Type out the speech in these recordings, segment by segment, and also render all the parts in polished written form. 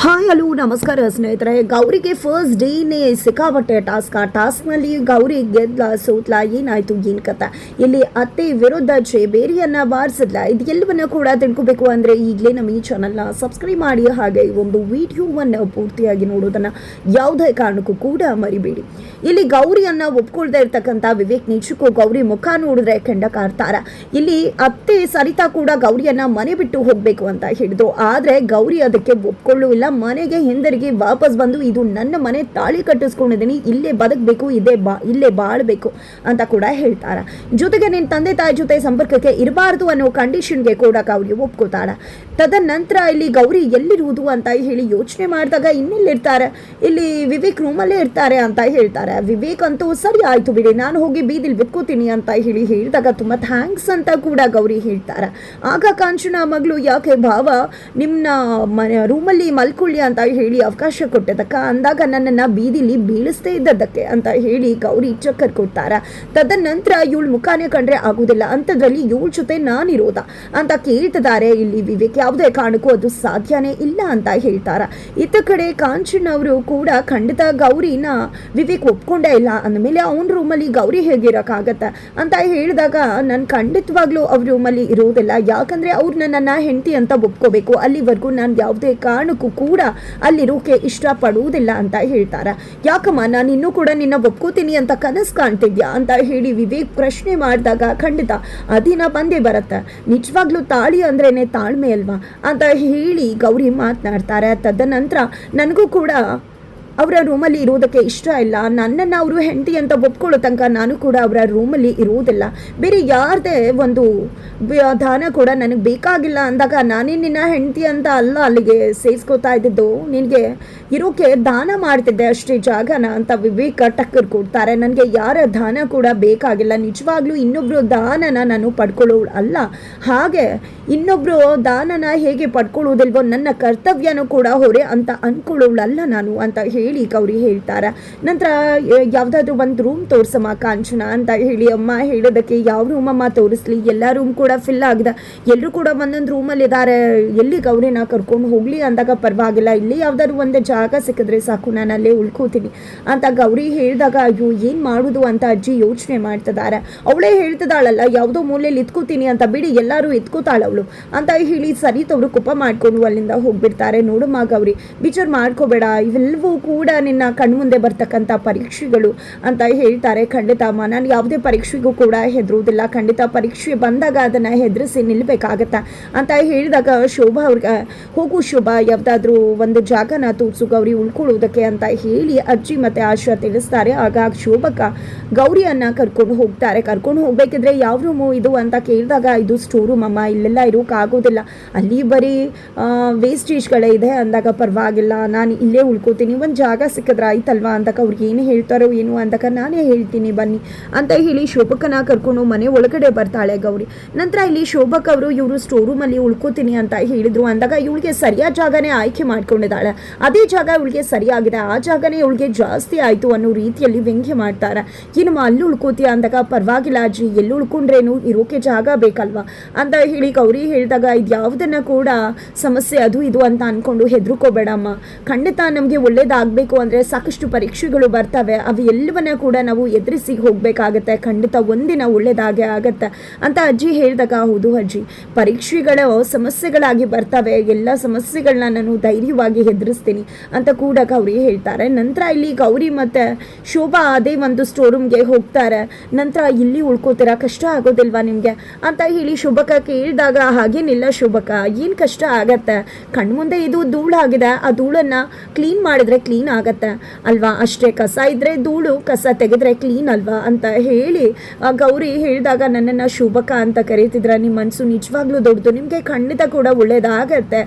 Hi hello ನಮಸ್ಕಾರ ಸ್ನೇಹಿತರೆ. ಗೌರಿಗೆ first ಡೇನೇ ಸಿಕ್ಕಾಪಟ್ಟೆ ಟಾಸ್ಕ್. ಆ ಟಾಸ್ಕ್ನಲ್ಲಿ ಗೌರಿ ಗೆದ್ಲ ಸೋತ್ಲ, ಏನಾಯಿತು ಏನು ಕಥೆ, ಇಲ್ಲಿ ಅತ್ತೆ ವಿರುದ್ಧ ಬೇರಿಯನ್ನು ಬಾರಿಸಿದ್ಲ, ಇದು ಎಲ್ಲವನ್ನ ಕೂಡ ತಿಳ್ಕೊಬೇಕು ಅಂದರೆ ಈಗಲೇ ನಮ್ಮ ಈ ಚಾನಲ್ನ ಸಬ್ಸ್ಕ್ರೈಬ್ ಮಾಡಿ, ಹಾಗೆ ಒಂದು ವಿಡಿಯೋವನ್ನು ಪೂರ್ತಿಯಾಗಿ ನೋಡೋದನ್ನು ಯಾವುದೇ ಕಾರಣಕ್ಕೂ ಕೂಡ ಮರಿಬೇಡಿ. ಇಲ್ಲಿ ಗೌರಿಯನ್ನು ಒಪ್ಕೊಳ್ತಾ ಇರ್ತಕ್ಕಂಥ ವಿವೇಕ್ ನಿಜಕ್ಕೂ ಗೌರಿ ಮುಖ ನೋಡಿದ್ರೆ ಕೆಂಡ ಕಾರ್ತಾರ. ಇಲ್ಲಿ ಅತ್ತೆ ಸರಿತಾ ಕೂಡ ಗೌರಿಯನ್ನು ಮನೆ ಬಿಟ್ಟು ಹೋಗಬೇಕು ಅಂತ ಹೇಳಿದ್ರು, ಆದರೆ ಗೌರಿ ಅದಕ್ಕೆ ಒಪ್ಕೊಳ್ಳುವಿಲ್ಲ. ಮನೆಗೆ ಹಿಂದಿರುಗಿ ವಾಪಸ್ ಬಂದು ಇದು ನನ್ನ ಮನೆ, ತಾಳಿ ಕಟ್ಟಿಸ್ಕೊಂಡಿದ್ದೀನಿ, ಇಲ್ಲೇ ಬದುಕಬೇಕು, ಇಲ್ಲೇ ಬಾಳ್ಬೇಕು ಅಂತ ಕೂಡ ಹೇಳ್ತಾರ. ಜೊತೆಗೆ ನಿನ್ನ ತಂದೆ ತಾಯಿ ಜೊತೆ ಸಂಪರ್ಕಕ್ಕೆ ಇರಬಾರ್ದು ಅನ್ನೋ ಕಂಡೀಷನ್ಗೆ ಕೂಡ ಗೌರಿ ಒಪ್ಕೋತಾಳ. ತದನಂತರ ಇಲ್ಲಿ ಗೌರಿ ಎಲ್ಲಿರುವುದು ಅಂತ ಹೇಳಿ ಯೋಚನೆ ಮಾಡಿದಾಗ ಇನ್ನೆಲ್ಲಿರ್ತಾರೆ, ಇಲ್ಲಿ ವಿವೇಕ್ ರೂಮಲ್ಲೇ ಇರ್ತಾರೆ ಅಂತ ಹೇಳ್ತಾರೆ. ವಿವೇಕ್ ಅಂತೂ ಸರಿ ಆಯ್ತು ಬಿಡಿ, ನಾನು ಹೋಗಿ ಬೀದಿಲಿ ಬಿತ್ಕೋತೀನಿ ಅಂತ ಹೇಳಿ ಹೇಳಿದಾಗ ತುಂಬಾ ಥ್ಯಾಂಕ್ಸ್ ಅಂತ ಕೂಡ ಗೌರಿ ಹೇಳ್ತಾರೆ. ಆಗ ಕಾಂಚನ ಮಗಳು, ಯಾಕೆ ಭಾವ ನಿಮ್ಮನ್ನ ರೂಮಲ್ಲಿ ಮಲ್ಕೊಳ್ಳಿ ಅಂತ ಹೇಳಿ ಅವಕಾಶ ಕೊಟ್ಟಿದ್ದಕ್ಕ, ಅಂದಾಗ ನನ್ನನ್ನು ಬೀದಿಲಿ ಬೀಳಿಸ್ತೇ ಇದ್ದದ್ದಕ್ಕೆ ಅಂತ ಹೇಳಿ ಗೌರಿ ಚಕ್ಕರ್ ಕೊಡ್ತಾರ. ತದನಂತರ ಇವಳು ಮುಖಾನೇ ಕಂಡ್ರೆ ಆಗುದಿಲ್ಲ, ಅಂಥದ್ರಲ್ಲಿ ಇವಳ ಜೊತೆ ನಾನಿರೋದ ಅಂತ ಕೇಳ್ತಿದ್ದಾರೆ. ಇಲ್ಲಿ ವಿವೇಕ್ ಯಾವುದೇ ಕಾರಣಕ್ಕೂ ಅದು ಸಾಧ್ಯನೇ ಇಲ್ಲ ಅಂತ ಹೇಳ್ತಾರ. ಇತ್ತ ಕಡೆ ಕಾಂಚನ್ ಅವರು ಕೂಡ ಖಂಡಿತ ಗೌರಿನ ವಿವೇಕ್ ಒಪ್ಕೊಂಡೇ ಇಲ್ಲ, ಅಂದಮೇಲೆ ಅವನ ರೂಮಲ್ಲಿ ಗೌರಿ ಹೇಗಿರೋಕ್ಕಾಗತ್ತೆ ಅಂತ ಹೇಳಿದಾಗ, ನಾನು ಖಂಡಿತವಾಗ್ಲೂ ಅವ್ರ ರೂಮಲ್ಲಿ ಇರೋದಿಲ್ಲ, ಯಾಕಂದ್ರೆ ಅವ್ರು ನನ್ನನ್ನು ಹೆಂಡತಿ ಅಂತ ಒಪ್ಕೋಬೇಕು, ಅಲ್ಲಿವರೆಗೂ ನಾನು ಯಾವುದೇ ಕಾರಣಕ್ಕೂ ಕೂಡ ಅಲ್ಲಿರೋಕೆ ಇಷ್ಟಪಡುವುದಿಲ್ಲ ಅಂತ ಹೇಳ್ತಾರ. ಯಾಕಮ್ಮ ನಾನು ಇನ್ನೂ ಕೂಡ ನಿನ್ನ ಒಪ್ಕೋತೀನಿ ಅಂತ ಕನಸು ಕಾಣ್ತಿದ್ಯಾ ಅಂತ ಹೇಳಿ ವಿವೇಕ್ ಪ್ರಶ್ನೆ ಮಾಡಿದಾಗ, ಖಂಡಿತ ಅದಿನ ಬಂದೇ ಬರುತ್ತೆ, ನಿಜವಾಗ್ಲೂ ತಾಳಿ ಅಂದ್ರೇನೆ ತಾಳ್ಮೆ ಅಲ್ವಾ ಅಂತ ಹೇಳಿ ಗೌರಿ ಮಾತನಾಡ್ತಾರೆ. ತದನಂತರ ನನಗೂ ಕೂಡ ಅವರ ರೂಮಲ್ಲಿ ಇರೋದಕ್ಕೆ ಇಷ್ಟ ಇಲ್ಲ, ನನ್ನನ್ನು ಅವರು ಹೆಂಡತಿ ಅಂತ ಒಪ್ಕೊಳ್ಳೋ ತನಕ ನಾನು ಕೂಡ ಅವರ ರೂಮಲ್ಲಿ ಇರುವುದಿಲ್ಲ, ಬೇರೆ ಯಾರದೇ ಒಂದು ದಾನ ಕೂಡ ನನಗೆ ಬೇಕಾಗಿಲ್ಲ ಅಂದಾಗ, ನಾನೇ ನಿನ್ನ ಹೆಂಡತಿ ಅಂತ ಅಲ್ಲ ಅಲ್ಲಿಗೆ ಸೇರಿಸ್ಕೋತಾ ಇದ್ದಿದ್ದು, ನಿನಗೆ ಇರೋಕೆ ದಾನ ಮಾಡ್ತಿದ್ದೆ ಅಷ್ಟೇ ಜಾಗನ ಅಂತ ವಿವೇಕ ಟಕ್ಕರ್ ಕೊಡ್ತಾರೆ. ನನಗೆ ಯಾರ ದಾನ ಕೂಡ ಬೇಕಾಗಿಲ್ಲ, ನಿಜವಾಗ್ಲೂ ಇನ್ನೊಬ್ರು ದಾನನ ನಾನು ಪಡ್ಕೊಳ್ಳೋಳು ಅಲ್ಲ, ಹಾಗೆ ಇನ್ನೊಬ್ರು ದಾನನ ಹೇಗೆ ಪಡ್ಕೊಳ್ಳೋದಿಲ್ವೋ ನನ್ನ ಕರ್ತವ್ಯನೂ ಕೂಡ ಹೊರೆ ಅಂತ ಅನ್ಕೊಳ್ಳೋಳಲ್ಲ ನಾನು ಅಂತ ಹೇಳಿ ಗೌರಿ ಹೇಳ್ತಾರೆ. ನಂತರ ಯಾವುದಾದ್ರೂ ಒಂದು ರೂಮ್ ತೋರಿಸಮ್ಮ ಕಾಂಚನ ಅಂತ ಹೇಳಿ ಅಮ್ಮ ಹೇಳೋದಕ್ಕೆ, ಯಾವ ರೂಮಮ್ಮ ತೋರಿಸ್ಲಿ, ಎಲ್ಲ ರೂಮ್ ಕೂಡ ಫಿಲ್ ಆಗಿದೆ, ಎಲ್ಲರೂ ಕೂಡ ಒಂದೊಂದು ರೂಮಲ್ಲಿ ಇದ್ದಾರೆ, ಎಲ್ಲಿ ಗೌರಿನ ಕರ್ಕೊಂಡು ಹೋಗಲಿ ಅಂದಾಗ, ಪರವಾಗಿಲ್ಲ ಇಲ್ಲಿ ಯಾವುದಾದ್ರು ಒಂದು ಜಾಗ ಸಿಕ್ಕಿದ್ರೆ ಸಾಕು, ನಾನು ಅಲ್ಲೇ ಉಳ್ಕೋತೀನಿ ಅಂತ ಗೌರಿ ಹೇಳಿದಾಗ, ಅಯ್ಯೋ ಏನು ಮಾಡೋದು ಅಂತ ಅಜ್ಜಿ ಯೋಚನೆ ಮಾಡ್ತಿದ್ದಾರೆ. ಅವಳೇ ಹೇಳ್ತಿದ್ದಾಳಲ್ಲ ಯಾವುದೋ ಮೂಲೆಯಲ್ಲಿ ಇತ್ಕೋತೀನಿ ಅಂತ, ಬಿಡಿ ಎಲ್ಲರೂ ಎತ್ಕೋತಾಳವಳು ಅಂತ ಹೇಳಿ ಸರಿತವರು ಕೋಪ ಮಾಡ್ಕೊಂಡು ಅಲ್ಲಿಂದ ಹೋಗ್ಬಿಡ್ತಾರೆ. ನೋಡಮ್ಮ ಗೌರಿ, ವಿಚಾರ ಮಾಡ್ಕೋಬೇಡ, ಇವೆಲ್ಲವೂ ಕೂಡ ನಿನ್ನ ಕಣ್ಮುಂದೆ ಬರ್ತಕ್ಕಂಥ ಪರೀಕ್ಷೆಗಳು ಅಂತ ಹೇಳ್ತಾರೆ. ಖಂಡಿತ ಅಮ್ಮ, ನಾನು ಯಾವುದೇ ಪರೀಕ್ಷೆಗೂ ಕೂಡ ಹೆದರುವುದಿಲ್ಲ, ಖಂಡಿತ ಪರೀಕ್ಷೆ ಬಂದಾಗ ಅದನ್ನು ಹೆದರಿಸಿ ನಿಲ್ಲಬೇಕಾಗತ್ತ ಅಂತ ಹೇಳಿದಾಗ, ಶೋಭಾ ಅವ್ರಿಗೆ ಹೋಗು ಶೋಭಾ, ಯಾವುದಾದ್ರೂ ಒಂದು ಜಾಗನ ತೋರಿಸು ಗೌರಿ ಉಳ್ಕೊಳ್ಳೋದಕ್ಕೆ ಅಂತ ಹೇಳಿ ಅಜ್ಜಿ ಮತ್ತು ಆಶಾ ತಿಳಿಸ್ತಾರೆ. ಆಗ ಶೋಭಕ್ಕ ಗೌರಿಯನ್ನು ಕರ್ಕೊಂಡು ಹೋಗ್ತಾರೆ. ಕರ್ಕೊಂಡು ಹೋಗ್ಬೇಕಿದ್ರೆ ಯಾವ ರೂಮು ಇದು ಅಂತ ಕೇಳಿದಾಗ, ಇದು ಸ್ಟೋರ್ ರೂಮ್ ಅಮ್ಮ, ಇಲ್ಲೆಲ್ಲ ಇರೋಕ್ಕಾಗೋದಿಲ್ಲ, ಅಲ್ಲಿ ಬರೀ ವೇಸ್ಟೇಜ್ಗಳೇ ಇದೆ ಅಂದಾಗ, ಪರವಾಗಿಲ್ಲ ನಾನು ಇಲ್ಲೇ ಉಳ್ಕೋತೀನಿ, ಒಂದು ಜಾಗ ಸಿಕ್ಕಿದ್ರೆ ಆಯ್ತಲ್ವಾ ಅಂದಾಗ, ಅವ್ರಿಗೆ ಏನು ಹೇಳ್ತಾರೋ ಏನು ಅಂದಾಗ, ನಾನೇ ಹೇಳ್ತೀನಿ ಬನ್ನಿ ಅಂತ ಹೇಳಿ ಶೋಭಕ್ಕನ ಕರ್ಕೊಂಡು ಮನೆ ಒಳಗಡೆ ಬರ್ತಾಳೆ ಗೌರಿ. ನಂತರ ಇಲ್ಲಿ ಶೋಭಕ್ ಅವರು ಇವರು ಸ್ಟೋರ್ ರೂಮಲ್ಲಿ ಉಳ್ಕೋತೀನಿ ಅಂತ ಹೇಳಿದ್ರು ಅಂದಾಗ, ಇವಳಿಗೆ ಸರಿಯಾದ ಜಾಗನೇ ಆಯ್ಕೆ ಮಾಡ್ಕೊಂಡಿದ್ದಾಳೆ, ಅದೇ ಜಾಗ ಇವಳಿಗೆ ಸರಿಯಾಗಿದೆ, ಆ ಜಾಗನೇ ಇವಳಿಗೆ ಜಾಸ್ತಿ ಆಯಿತು ಅನ್ನೋ ರೀತಿಯಲ್ಲಿ ವ್ಯಂಗ್ಯ ಮಾಡ್ತಾರೆ. ಏನಮ್ಮ ಅಲ್ಲಿ ಉಳ್ಕೋತೀಯ ಅಂದಾಗ, ಪರವಾಗಿಲ್ಲ ಅಜ್ಜಿ, ಎಲ್ಲಿ ಉಳ್ಕೊಂಡ್ರೇನು ಇರೋಕೆ ಜಾಗ ಬೇಕಲ್ವಾ ಅಂತ ಹೇಳಿ ಗೌರಿ ಹೇಳಿದಾಗ, ಇದು ಯಾವುದನ್ನು ಕೂಡ ಸಮಸ್ಯೆ ಅದು ಇದು ಅಂತ ಅಂದ್ಕೊಂಡು ಹೆದರ್ಕೋಬೇಡಮ್ಮ, ಖಂಡಿತ ನಮಗೆ ಒಳ್ಳೇದಾಗಬೇಕು ಅಂದರೆ ಸಾಕಷ್ಟು ಪರೀಕ್ಷೆಗಳು ಬರ್ತವೆ, ಅವು ಎಲ್ಲವನ್ನ ಕೂಡ ನಾವು ಎದುರಿಸಿ ಹೋಗಬೇಕಾಗತ್ತೆ, ಖಂಡಿತ ಒಂದಿನ ಒಳ್ಳೇದಾಗೆ ಆಗತ್ತೆ ಅಂತ ಅಜ್ಜಿ ಹೇಳಿದಾಗ, ಹೌದು ಅಜ್ಜಿ, ಪರೀಕ್ಷೆಗಳು ಸಮಸ್ಯೆಗಳಾಗಿ ಬರ್ತವೆ, ಎಲ್ಲ ಸಮಸ್ಯೆಗಳನ್ನ ನಾನು ಧೈರ್ಯವಾಗಿ ಎದುರಿಸ್ತೀನಿ ಅಂತ ಕೂಡ ಗೌರಿ ಹೇಳ್ತಾರೆ. ನಂತರ ಇಲ್ಲಿ ಗೌರಿ ಮತ್ತು ಶೋಭಾ ಅದೇ ಒಂದು ಸ್ಟೋರ್ ರೂಮ್ಗೆ ಹೋಗ್ತಾರೆ. ನಂತರ ಇಲ್ಲಿ ಉಳ್ಕೋತೀರಾ, ಕಷ್ಟ ಆಗೋದಿಲ್ವಾ ನಿಮಗೆ ಅಂತ ಹೇಳಿ ಶೋಭಕ್ಕ ಕೇಳಿದಾಗ, ಹಾಗೇನಿಲ್ಲ ಶೋಭಕ್ಕ, ಏನು ಕಷ್ಟ ಆಗತ್ತೆ, ಕಣ್ಮುಂದೆ ಇದು ಧೂಳಾಗಿದೆ, ಆ ಧೂಳನ್ನು ಕ್ಲೀನ್ ಮಾಡಿದ್ರೆ ಕ್ಲೀನ್ ಆಗತ್ತೆ ಅಲ್ವಾ, ಅಷ್ಟೇ, ಕಸ ಇದ್ದರೆ ಧೂಳು, ಕಸ ತೆಗೆದ್ರೆ ಕ್ಲೀನ್ ಅಲ್ವಾ ಅಂತ ಹೇಳಿ ಗೌರಿ ಹೇಳಿದಾಗ, ನನ್ನನ್ನು ಶೋಭಕ್ಕ ಅಂತ ಕರೀತಿದ್ರ, ನಿಮ್ಮ ಮನಸ್ಸು ನಿಜವಾಗ್ಲೂ ದೊಡ್ಡದು, ನಿಮಗೆ ಖಂಡಿತ ಕೂಡ ಒಳ್ಳೇದಾಗತ್ತೆ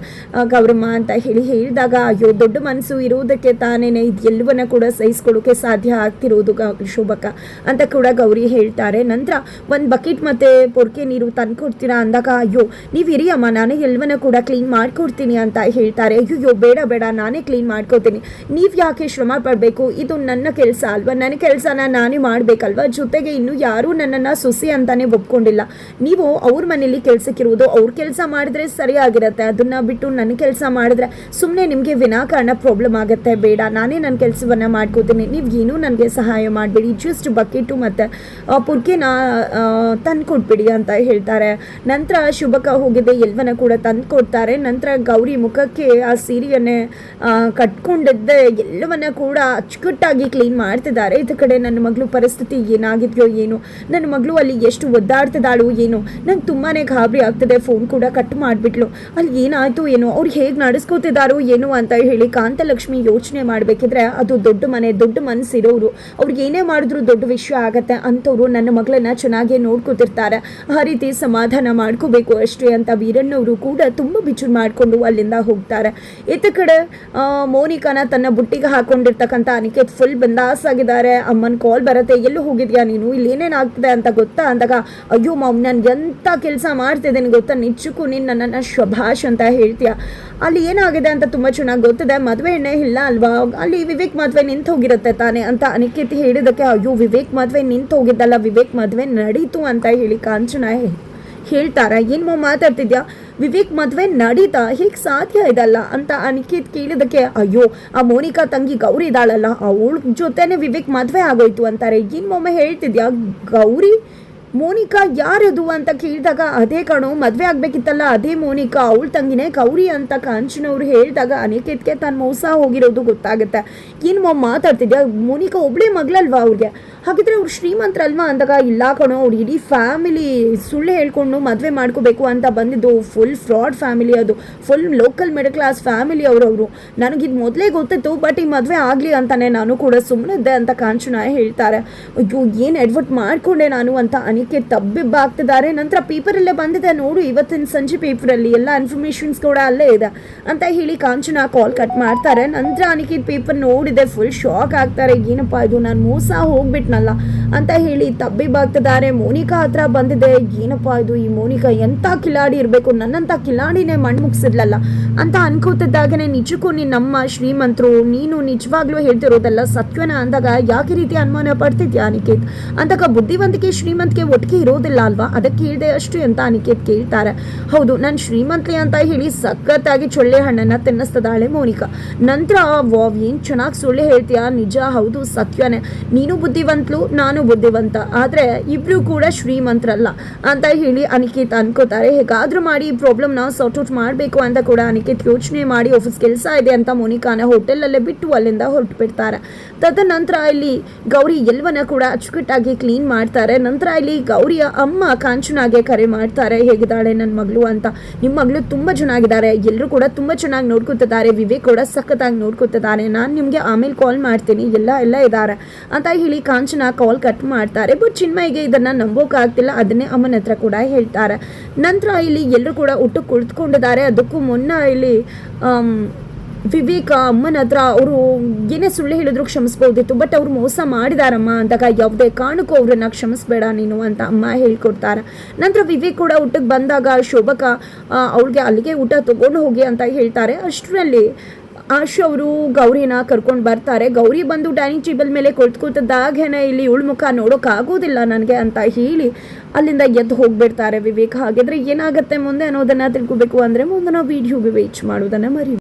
ಗೌರಮ್ಮ ಅಂತ ಹೇಳಿ ಹೇಳಿದಾಗ, ಅಯ್ಯೋ ದೊಡ್ಡ ಮನಸ್ಸು ಇರೋದಕ್ಕೆ ತಾನೇನೆ ಇದು ಎಲ್ಲವನ್ನ ಕೂಡ ಸಹಿಸ್ಕೊಳ್ಳೋಕೆ ಸಾಧ್ಯ ಆಗ್ತಿರೋದು ಶೋಭಕ್ಕ ಅಂತ ಕೂಡ ಗೌರಿ ಹೇಳ್ತಾರೆ. ನಂತರ ಒಂದು ಬಕೆಟ್ ಮತ್ತು ಪೊರ್ಕೆ ನೀರು ತಂದ್ಕೊಡ್ತೀರಾ ಅಂದಾಗ, ಅಯ್ಯೋ ನೀವು ಇರಿಯಮ್ಮ, ನಾನೇ ಎಲ್ಲವನ್ನ ಕೂಡ ಕ್ಲೀನ್ ಮಾಡ್ಕೊಡ್ತೀನಿ ಅಂತ ಹೇಳ್ತಾರೆ. ಅಯ್ಯೋ ಬೇಡ ಬೇಡ, ನಾನೇ ಕ್ಲೀನ್ ಮಾಡ್ಕೋತೀನಿ, ನೀವು ನೀವು ಯಾಕೆ ಶ್ರಮ ಪಡಬೇಕು, ಇದು ನನ್ನ ಕೆಲಸ ಅಲ್ವಾ, ನನ್ನ ಕೆಲಸನ ನಾನೇ ಮಾಡಬೇಕಲ್ವಾ. ಜೊತೆಗೆ ಇನ್ನು ಯಾರೂ ನನ್ನನ್ನು ಸೊಸೆ ಅಂತಾನೆ ಒಪ್ಕೊಂಡಿಲ್ಲ. ನೀವು ಅವ್ರ ಮನೇಲಿ ಕೆಲಸಕ್ಕಿರುವುದು, ಅವ್ರ ಕೆಲಸ ಮಾಡಿದ್ರೆ ಸರಿಯಾಗಿರುತ್ತೆ. ಅದನ್ನು ಬಿಟ್ಟು ನನ್ನ ಕೆಲಸ ಮಾಡಿದ್ರೆ ಸುಮ್ಮನೆ ನಿಮಗೆ ವಿನಾಕಾರಣ ಪ್ರಾಬ್ಲಮ್ ಆಗುತ್ತೆ. ಬೇಡ, ನಾನೇ ನನ್ನ ಕೆಲಸವನ್ನು ಮಾಡ್ಕೋತೀನಿ, ನೀವು ಏನೂ ನನಗೆ ಸಹಾಯ ಮಾಡಬೇಡಿ, ಜಸ್ಟ್ ಬಕೆಟು ಮತ್ತು ಪುರ್ಕೆನ ತಂದು ಕೊಟ್ಬಿಡಿ ಅಂತ ಹೇಳ್ತಾರೆ. ನಂತರ ಶುಭಕ ಹೋಗಿದೆ, ಎಲ್ಲವನ್ನ ಕೂಡ ತಂದು ಕೊಡ್ತಾರೆ. ನಂತರ ಗೌರಿ ಮುಖಕ್ಕೆ ಆ ಸೀರೆಯನ್ನೇ ಕಟ್ಕೊಂಡಿದ್ದೆ ಎಲ್ಲವನ್ನ ಕೂಡ ಅಚ್ಚುಕಟ್ಟಾಗಿ ಕ್ಲೀನ್ ಮಾಡ್ತಿದ್ದಾರೆ. ಇದ ಕಡೆ ನನ್ನ ಮಗಳು ಪರಿಸ್ಥಿತಿ ಏನಾಗಿದೆಯೋ ಏನು, ನನ್ನ ಮಗಳು ಅಲ್ಲಿ ಎಷ್ಟು ಒದ್ದಾಡ್ತಿದ್ದಾಳು ಏನು, ನಂಗೆ ತುಂಬಾ ಗಾಬರಿ ಆಗ್ತದೆ. ಫೋನ್ ಕೂಡ ಕಟ್ ಮಾಡಿಬಿಟ್ಲು, ಅಲ್ಲಿ ಏನಾಯಿತು ಏನೋ, ಅವ್ರು ಹೇಗೆ ನಡೆಸ್ಕೋತಿದ್ದಾರೋ ಏನು ಅಂತ ಹೇಳಿ ಕಾಂತಲಕ್ಷ್ಮಿ ಯೋಚನೆ ಮಾಡಬೇಕಿದ್ರೆ ಅದು ದೊಡ್ಡ ಮನೆ, ದೊಡ್ಡ ಮನಸ್ಸಿರೋರು, ಅವ್ರಿಗೆ ಏನೇ ಮಾಡಿದ್ರು ದೊಡ್ಡ ವಿಷಯ ಆಗತ್ತೆ ಅಂಥವ್ರು ನನ್ನ ಮಗಳನ್ನ ಚೆನ್ನಾಗೇ ನೋಡ್ಕೋತಿರ್ತಾರೆ. ಆ ರೀತಿ ಸಮಾಧಾನ ಮಾಡ್ಕೋಬೇಕು ಅಷ್ಟೇ ಅಂತ ವೀರಣ್ಣವರು ಕೂಡ ತುಂಬ ಬಿಚ್ಚು ಮಾಡಿಕೊಂಡು ಅಲ್ಲಿಂದ ಹೋಗ್ತಾರೆ. ಇತ್ತ ಕಡೆ ಮೋನಿಕಾನ ತನ್ನ ಬುಟ್ಟಿಗೆ ಹಾಕೊಂಡಿರ್ತಕ್ಕಂಥ ಅನಿಕೇತ್ ಫುಲ್ ಬಂದಾಸ್ ಆಗಿದ್ದಾರೆ. ಅಮ್ಮನ ಕಾಲ್ ಬರುತ್ತೆ, ಎಲ್ಲೂ ಹೋಗಿದ್ಯಾ ನೀನು, ಇಲ್ಲಿ ಏನೇನು ಆಗ್ತದೆ ಅಂತ ಗೊತ್ತಾ ಅಂದಾಗ, ಅಯ್ಯೋ ಮಾಮ್ ನಾನು ಎಂಥ ಕೆಲಸ ಮಾಡ್ತಿದ್ದೇನೆ ಗೊತ್ತಾ, ನಿಜಕ್ಕೂ ನೀನು ನನ್ನನ್ನು ಶಭಾಷ್ ಅಂತ ಹೇಳ್ತೀಯ. ಅಲ್ಲಿ ಏನಾಗಿದೆ ಅಂತ ತುಂಬ ಚೆನ್ನಾಗಿ ಗೊತ್ತಿದೆ, ಮದುವೆ ಎಣ್ಣೆ ಇಲ್ಲ ಅಲ್ವಾ, ಅಲ್ಲಿ ವಿವೇಕ್ ಮದುವೆ ನಿಂತು ಹೋಗಿರುತ್ತೆ ತಾನೆ ಅಂತ ಅನಿಕೇತ್ ಹೇಳಿದಕ್ಕೆ, ಅಯ್ಯೋ ವಿವೇಕ್ ಮದುವೆ ನಿಂತು ಹೋಗಿದ್ದಲ್ಲ, ವಿವೇಕ್ ಮದುವೆ ನಡೀತು ಅಂತ ಹೇಳಿ ಕಾಂಚನ ಹೇಳ್ತಾರೆ. ಏನು ಮಾತಾಡ್ತಿದ್ಯಾ, ವಿವೇಕ್ ಮದುವೆ ನಡೀತಾ, ಹೇಗೆ ಸಾಧ್ಯ ಇದಲ್ಲ ಅಂತ ಅನಿಕೇತ್ ಕೇಳಿದಕ್ಕೆ, ಅಯ್ಯೋ ಆ ಮೋನಿಕಾ ತಂಗಿ ಗೌರಿ ಇದ್ದಾಳಲ್ಲ ಅವಳ ಜೊತೆನೆ ವಿವೇಕ್ ಮದುವೆ ಆಗೋಯ್ತು ಅಂತಾರೆ. ಏನು ಹೇಳ್ತಿದ್ಯಾ, ಗೌರಿ ಮೋನಿಕಾ ಯಾರದು ಅಂತ ಕೇಳಿದಾಗ, ಅದೇ ಕಣೋ ಮದುವೆ ಆಗಬೇಕಿತ್ತಲ್ಲ ಅದೇ ಮೋನಿಕಾ, ಅವಳ ತಂಗಿನೇ ಗೌರಿ ಅಂತ ಕಾಂಚನವ್ರು ಹೇಳಿದಾಗ ಅನಿಕೇತ್ಗೆ ತಾನು ಮೋಸ ಹೋಗಿರೋದು ಗೊತ್ತಾಗುತ್ತೆ. ಏನು ಮಾತಾಡ್ತಿದ್ಯಾ, ಮೋನಿಕಾ ಒಬ್ಬಳೇ ಮಗಳಲ್ವಾ ಅವ್ರಿಗೆ, ಹಾಗಿದ್ರೆ ಅವ್ರು ಶ್ರೀಮಂತರಲ್ವಾ ಅಂದಾಗ, ಇಲ್ಲ ಕಣೋ ಅವ್ರು ಇಡೀ ಫ್ಯಾಮಿಲಿ ಸುಳ್ಳು ಹೇಳ್ಕೊಂಡು ಮದುವೆ ಮಾಡ್ಕೋಬೇಕು ಅಂತ ಬಂದಿದ್ದು, ಫುಲ್ ಫ್ರಾಡ್ ಫ್ಯಾಮಿಲಿ, ಅದು full local middle class family ಅವರವರು, ನನಗಿದು ಮೊದಲೇ ಗೊತ್ತಿತ್ತು, ಬಟ್ ಈ ಮದುವೆ ಆಗಲಿ ಅಂತಾನೆ ನಾನು ಕೂಡ ಸುಮ್ಮನಿದ್ದೆ ಅಂತ ಕಾಂಚನ ಹೇಳ್ತಾರೆ. ಅಯ್ಯೋ ಏನು ಎಡ್ವರ್ಟ್ ಮಾಡಿಕೊಂಡೆ ನಾನು ಅಂತ ಅನಿಕೆ ತಬ್ಬಿಬ್ಬಾಗ್ತಿದ್ದಾರೆ. ನಂತರ ಪೇಪರಲ್ಲೇ ಬಂದಿದೆ ನೋಡು, ಇವತ್ತಿನ ಸಂಜೆ ಪೇಪರಲ್ಲಿ ಎಲ್ಲ ಇನ್ಫಾರ್ಮೇಷನ್ಸ್ ಕೂಡ ಅಲ್ಲೇ ಇದೆ ಅಂತ ಹೇಳಿ ಕಾಂಚನ ಕಾಲ್ ಕಟ್ ಮಾಡ್ತಾರೆ. ನಂತರ ಅನಿಕೇತ್ ಪೇಪರ್ ನೋಡಿದೆ, ಫುಲ್ ಶಾಕ್ ಆಗ್ತಾರೆ, ಏನಪ್ಪ ಇದು ನಾನು ಮೋಸ ಹೋಗ್ಬಿಟ್ನಲ್ಲ ಅಂತ ಹೇಳಿ ತಬ್ಬಿಬ್ಬಾಗ್ತಿದ್ದಾರೆ. ಮೋನಿಕಾ ಹತ್ರ ಬಂದಿದೆ, ಏನಪ್ಪ ಇದು, ಈ ಮೋನಿಕಾ ಎಂಥ ಕಿಲಾಡಿ ಇರಬೇಕು, ನನ್ನಂಥ ಕಿಲಾಡಿನೇ ಮಣ್ಣು ಮುಗಿಸಿದ್ಲಲ್ಲ ಅಂತ ಅನ್ಕೋತಿದ್ದಾಗನೇ, ನಿಜಕ್ಕೂ ನೀನು ನಮ್ಮ ಶ್ರೀಮಂತರು, ನೀನು ನಿಜವಾಗ್ಲೂ ಹೇಳ್ತಿರೋದಲ್ಲ ಸತ್ಯನ ಅಂದಾಗ, ಯಾಕೆ ರೀತಿ ಅನುಮಾನ ಪಡ್ತಿದ್ಯಾ ಅನಿಕೇತ್ ಅಂದಾಗ, ಬುದ್ಧಿವಂತಿಕೆ ಶ್ರೀಮಂತಿಕೆ ಒಟ್ಟಿಗೆ ಇರೋದಿಲ್ಲ ಅಲ್ವಾ, ಅದಕ್ಕೆ ಹೇಳಿದೆ ಅಷ್ಟು ಅಂತ ಅನಿಕೇತ್ ಕೇಳ್ತಾರೆ. ಹೌದು ನಾನು ಶ್ರೀಮಂತಿ ಅಂತ ಹೇಳಿ ಸಖತ್ತಾಗಿ ಚೊಳ್ಳೆ ಹಣ್ಣನ್ನು ತಿನ್ನಿಸ್ತದಾಳೆ ಮೋನಿಕಾ. ನಂತರ ವಾವ್ ಏನು ಚೆನ್ನಾಗಿ ಸುಳ್ಳು ಹೇಳ್ತೀಯಾ, ನಿಜ ಹೌದು ಸತ್ಯನೇ, ನೀನು ಬುದ್ಧಿವಂತಲು ನಾನು ಬುದ್ಧಿವಂತ, ಆದರೆ ಇಬ್ರು ಕೂಡ ಶ್ರೀಮಂತರಲ್ಲ ಅಂತ ಹೇಳಿ ಅನಿಕೇತ್ ಅನ್ಕೋತಾರೆ. ಹೇಗಾದ್ರೂ ಮಾಡಿ ಈ ಪ್ರಾಬ್ಲಮ್ನ ಸಾರ್ಟ್ ಔಟ್ ಮಾಡಬೇಕು ಅಂತ ಕೂಡ ಅನಿಕೇತ್ ಯೋಚನೆ ಮಾಡಿ ಆಫೀಸ್ ಕೆಲಸ ಇದೆ ಅಂತ ಮೋನಿಕಾನ ಹೋಟೆಲಲ್ಲೇ ಬಿಟ್ಟು ಅಲ್ಲಿಂದ ಹೊರಟು ಬಿಡ್ತಾರೆ. ತದನಂತರ ಇಲ್ಲಿ ಗೌರಿ ಎಲ್ಲವನ್ನ ಕೂಡ ಅಚ್ಚುಕಟ್ಟಾಗಿ ಕ್ಲೀನ್ ಮಾಡ್ತಾರೆ. ನಂತರ ಇಲ್ಲಿ ಗೌರಿಯ ಅಮ್ಮ ಕಾಂಚನಾಗೆ ಕರೆ ಮಾಡ್ತಾರೆ, ಹೇಗಿದ್ದಾಳೆ ನನ್ನ ಮಗಳು ಅಂತ, ನಿಮ್ಮ ಮಗಳು ತುಂಬ ಚೆನ್ನಾಗಿದ್ದಾರೆ, ಎಲ್ಲರೂ ಕೂಡ ತುಂಬ ಚೆನ್ನಾಗಿ ನೋಡ್ಕೊತಿದ್ದಾರೆ, ವಿವೇಕ್ ಕೂಡ ಸಖತ್ತಾಗಿ ನೋಡ್ಕೊತಿದ್ದಾರೆ, ನಾನು ನಿಮಗೆ ಆಮೇಲೆ ಕಾಲ್ ಮಾಡ್ತೀನಿ, ಎಲ್ಲ ಇದ್ದಾರೆ ಅಂತ ಹೇಳಿ ಕಾಂಚನ ಕಾಲ್ ಕಟ್ ಮಾಡ್ತಾರೆ. ಬಟ್ ಚಿನ್ಮಯ್ಗೆ ಇದನ್ನು ನಂಬೋಕ್ಕಾಗ್ತಿಲ್ಲ, ಅದನ್ನೇ ಅಮ್ಮನ ಹತ್ರ ಕೂಡ ಹೇಳ್ತಾರೆ. ನಂತರ ಇಲ್ಲಿ ಎಲ್ಲರೂ ಕೂಡ ಊಟಕ್ಕೆ ಕುಳಿತುಕೊಂಡಿದ್ದಾರೆ. ಅದಕ್ಕೂ ಮುನ್ನ ಇಲ್ಲಿ ವಿವೇಕ ಅಮ್ಮನ ಹತ್ರ ಅವರು ಏನೇ ಸುಳ್ಳು ಹೇಳಿದ್ರು ಕ್ಷಮಿಸ್ಬೋದಿತ್ತು, ಬಟ್ ಅವ್ರು ಮೋಸ ಮಾಡಿದಾರಮ್ಮ ಅಂದಾಗ, ಯಾವುದೇ ಕಾರಣಕ್ಕೂ ಅವ್ರನ್ನ ಕ್ಷಮಿಸ್ಬೇಡ ನೀನು ಅಂತ ಅಮ್ಮ ಹೇಳ್ಕೊಡ್ತಾರೆ. ನಂತರ ವಿವೇಕ್ ಕೂಡ ಊಟಕ್ಕೆ ಬಂದಾಗ ಶೋಭಕ ಅವಳಿಗೆ ಅಲ್ಲಿಗೆ ಊಟ ತೊಗೊಂಡು ಹೋಗಿ ಅಂತ ಹೇಳ್ತಾರೆ. ಅಷ್ಟರಲ್ಲಿ ಆಶು ಅವರು ಗೌರಿನ ಕರ್ಕೊಂಡು ಬರ್ತಾರೆ. ಗೌರಿ ಬಂದು ಡೈನಿಂಗ್ ಟೇಬಲ್ ಮೇಲೆ ಕುಳಿತುಕೊತಿದ್ದಾಗೇನೆ ಇಲ್ಲಿ ಇವಳ ಮುಖ ನೋಡೋಕ್ಕಾಗೋದಿಲ್ಲ ನನಗೆ ಅಂತ ಹೇಳಿ ಅಲ್ಲಿಂದ ಎದ್ದು ಹೋಗ್ಬಿಡ್ತಾರೆ ವಿವೇಕ್. ಹಾಗಿದ್ರೆ ಏನಾಗುತ್ತೆ ಮುಂದೆ ಅನ್ನೋದನ್ನು ತಿಳ್ಕೊಬೇಕು ಅಂದರೆ ಮುಂದಿನ ವೀಡಿಯೋಗೆ ವೇಟ್ ಮಾಡೋದನ್ನು ಮರಿ